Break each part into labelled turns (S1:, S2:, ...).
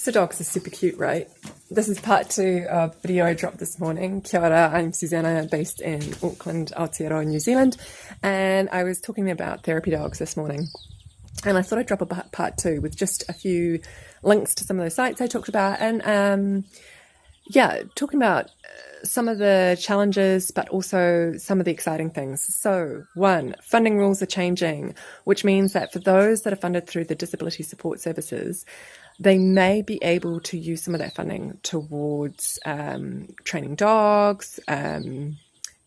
S1: So dogs are super cute, right? This is part 2 of a video I dropped this morning. Kia ora, I'm Susanna, based in Auckland, Aotearoa, New Zealand, and I was talking about therapy dogs this morning. And I thought I'd drop a part 2 with just a few links to some of those sites I talked about, and talking about some of the challenges, but also some of the exciting things. So 1, funding rules are changing, which means that for those that are funded through the disability support services, they may be able to use some of that funding towards training dogs, going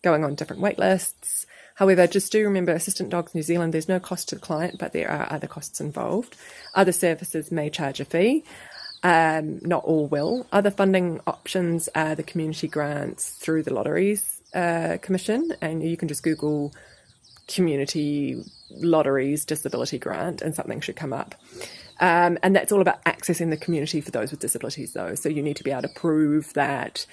S1: on different wait lists. However, just do remember, Assistant Dogs New Zealand, there's no cost to the client, but there are other costs involved. Other services may charge a fee. Not all will. Other funding options are the community grants through the Lotteries Commission, and you can just Google community lotteries disability grant and something should come up. And that's all about accessing the community for those with disabilities though. So you need to be able to prove that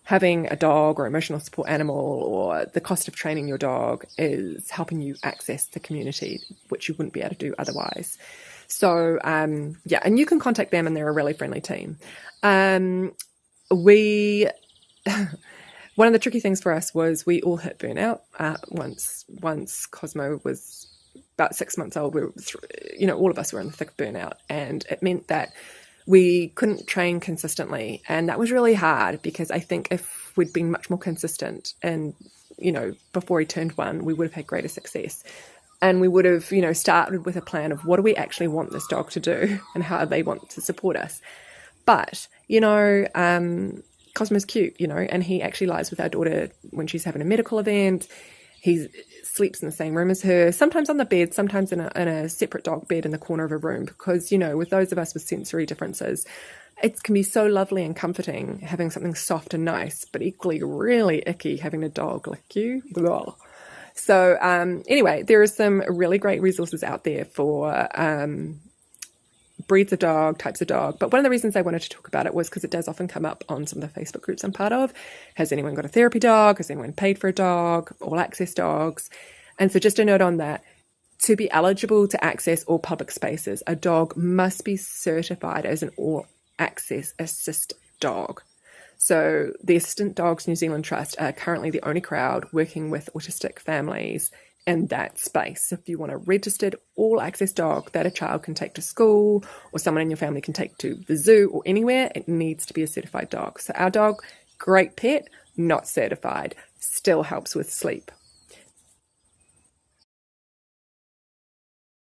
S1: having a dog or emotional support animal or the cost of training your dog is helping you access the community, which you wouldn't be able to do otherwise. So, and you can contact them and they're a really friendly team. One of the tricky things for us was we all hit burnout. Once Cosmo was about 6 months old, all of us were in the thick of burnout, and it meant that we couldn't train consistently. And that was really hard because I think if we'd been much more consistent and, before he turned 1, we would have had greater success. And we would have, started with a plan of what do we actually want this dog to do and how they want to support us. But, Cosmo's cute, and he actually lies with our daughter when she's having a medical event. He sleeps in the same room as her, sometimes on the bed, sometimes in a separate dog bed in the corner of a room, because, with those of us with sensory differences, it can be so lovely and comforting having something soft and nice, but equally really icky having a dog lick you. Blah. So anyway, there are some really great resources out there for breeds of dog, types of dog. But one of the reasons I wanted to talk about it was because it does often come up on some of the Facebook groups I'm part of. Has anyone got a therapy dog? Has anyone paid for a dog? All access dogs. And so just a note on that, to be eligible to access all public spaces, a dog must be certified as an all access assist dog. So the Assistant Dogs New Zealand Trust are currently the only crowd working with autistic families in that space. So if you want a registered all-access dog that a child can take to school or someone in your family can take to the zoo or anywhere, it needs to be a certified dog. So our dog, great pet, not certified, still helps with sleep.